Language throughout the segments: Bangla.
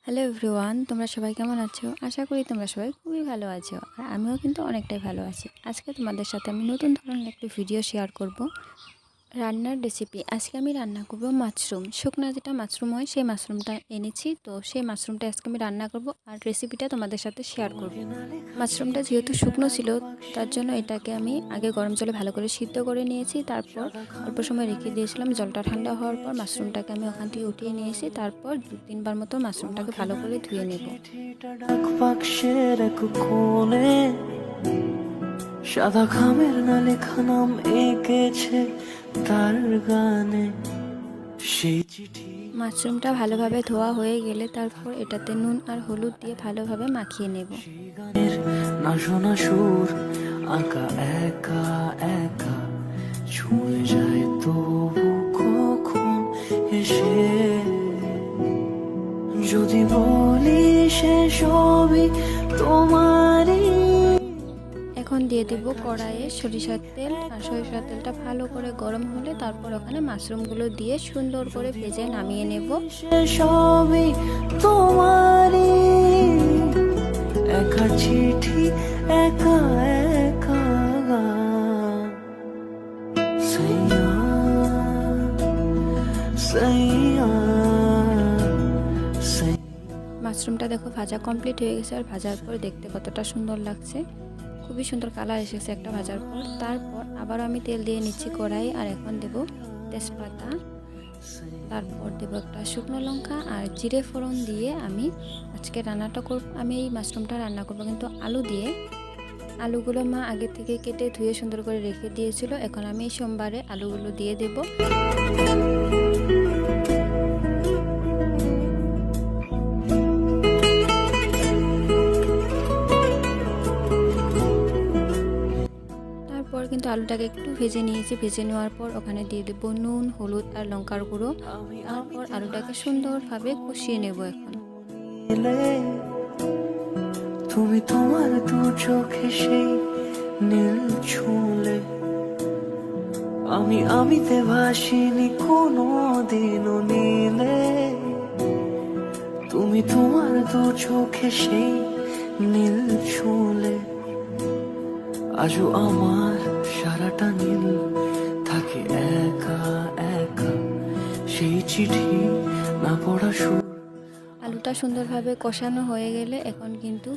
হ্যালো এভরিওয়ান, তোমরা সবাই কেমন আছো? আশা করি তোমরা সবাই খুবই ভালো আছো। আর আমিও কিন্তু অনেকটাই ভালো আছি। আজকে তোমাদের সাথে আমি নতুন ধরনের একটি ভিডিও শেয়ার করব, রান্নার রেসিপি। আজকে আমি রান্না করব মাশরুম, শুকনা যেটা মাশরুম হয় সেই মাশরুমটা এনেছি। তো সেই মাশরুমটা আজকে আমি রান্না করব আর রেসিপিটা তোমাদের সাথে শেয়ার করব। মাশরুমটা যেহেতু শুকনো ছিল, তার জন্য এটাকে আমি আগে গরম জলে ভালো করে সিদ্ধ করে নিয়েছি। তারপর অল্প সময় রেখে দিয়েছিলাম। জলটা ঠান্ডা হওয়ার পর মাশরুমটাকে আমি ওখান থেকে উঠিয়ে নিয়েছি। তারপর 2-3 বার মতো মাশরুমটাকে ভালো করে ধুয়ে নেব। সাদা খামের না লেখা নাম এঁকেছে তার গানে সেই চিঠি। মাশরুমটা ভালোভাবে ধোয়া হয়ে গেলে তারপর এটাতে নুন আর হলুদ দিয়ে ভালোভাবে মাখিয়ে নেব। গানের না শোনা সুর আঁকা একা একা ছুঁয়ে যায় তবু কখন এসে যদি বলি সে সবই তোমারই। এখন দিয়ে দেব কড়াইয়ে সরিষার তেল। আর সরিষার তেলটা ভালো করে গরম হলে তারপর ওখানে মাশরুমগুলো দিয়ে সুন্দর করে ভেজে নামিয়ে নেব। সবই তোমারই একা চিঠি একা একা সাইয়া সাইয়া। মাশরুমটা দেখো ভাজা কমপ্লিট হয়ে গেছে। আর ভাজার পর দেখতে কতটা সুন্দর লাগছে, খুবই সুন্দর কালার এসেছে একটা ভাজার পর। তারপর আবার আমি তেল দিয়ে নিচ্ছি কড়াই। আর এখন দেব তেজপাতা, তারপর দেব একটা শুকনো লঙ্কা আর জিরে ফোড়ন দিয়ে আমি আজকে রান্নাটা করব। আমি এই মাশরুমটা রান্না করব কিন্তু আলু দিয়ে। আলুগুলো মা আগে থেকে কেটে ধুয়ে সুন্দর করে রেখে দিয়েছিল। এখন আমি এই সোমবারে আলুগুলো দিয়ে দেব। কিন্তু আলুটাকে একটু ভেজে নিয়েছি। ভেজে নেওয়ার পর ওখানে দিয়ে দেবো নুন, হলুদ আর লঙ্কার গুঁড়ো। তারপর আলুটাকে সুন্দরভাবে কষিয়ে নেব। এখন তুমি তোমার দু চোখে সেই নীল ছুঁলে আমিতে ভাসিনি কোনো দিনও নীলে। তুমি তোমার দু চোখে সেই নীল ছুঁলে আজও আমার সারাটা নীল থাকে একা একা সেই চিঠি না পড়া সুর। আলুটা সুন্দরভাবে কষানো হয়ে গেলে এখন কিন্তু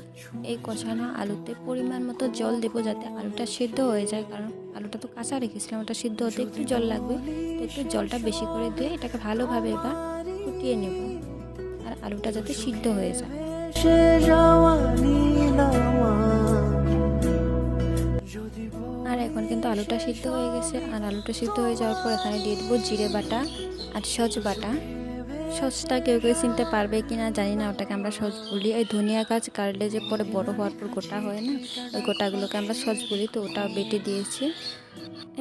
এই কষানো আলুতে পরিমাণ মতো জল দেবো, যাতে আলুটা সিদ্ধ হয়ে যায়। কারণ আলুটা তো কাঁচা রেখেছিলাম, ওটা সিদ্ধ হতে একটু জল লাগবে। তো একটু জলটা বেশি করে দিয়ে এটাকে ভালোভাবে এবার ফুটিয়ে নেব, আর আলুটা যাতে সিদ্ধ হয়ে যায়। আর এখন কিন্তু আলুটা সিদ্ধ হয়ে গেছে। আর আলুটা সিদ্ধ হয়ে যাওয়ার পর এখানে দিয়ে দেবো জিরে বাটা আর সজ বাটা। সজটা কেউ কেউ চিনতে পারবে কি না জানি না, ওটাকে আমরা সজ বলি। ওই ধনিয়া গাছ কাটলে যে পরে বড় হওয়ার পর গোটা হয় না, ওই গোটাগুলোকে আমরা সজ বলি। তো ওটা বেটে দিয়েছি।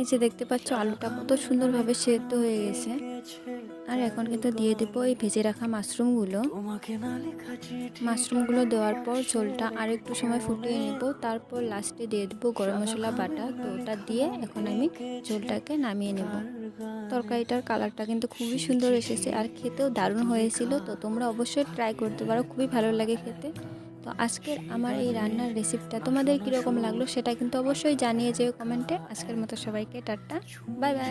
এই যে দেখতে পাচ্ছ আলুটা কত সুন্দরভাবে সেদ্ধ হয়ে গেছে। আর এখন কিন্তু দিয়ে দেবো এই ভেজে রাখা মাশরুমগুলো দেওয়ার পর ঝোলটা আর একটু সময় ফুটিয়ে নেব। তারপর লাস্টে দিয়ে দেবো গরম মশলা বাটা। তো ওটা দিয়ে এখন আমি ঝোলটাকে নামিয়ে নেব। তরকারিটার কালারটা কিন্তু খুবই সুন্দর এসেছে আর খেতেও দারুণ হয়েছিল। তো তোমরা অবশ্যই ট্রাই করতে পারো, খুবই ভালো লাগে খেতে। তো আজকের আমার এই রান্নার রেসিপিটা তোমাদের কীরকম লাগলো সেটা কিন্তু অবশ্যই জানিয়ে যেও কমেন্টে। আজকের মতো সবাইকে টাটা, বাই বাই।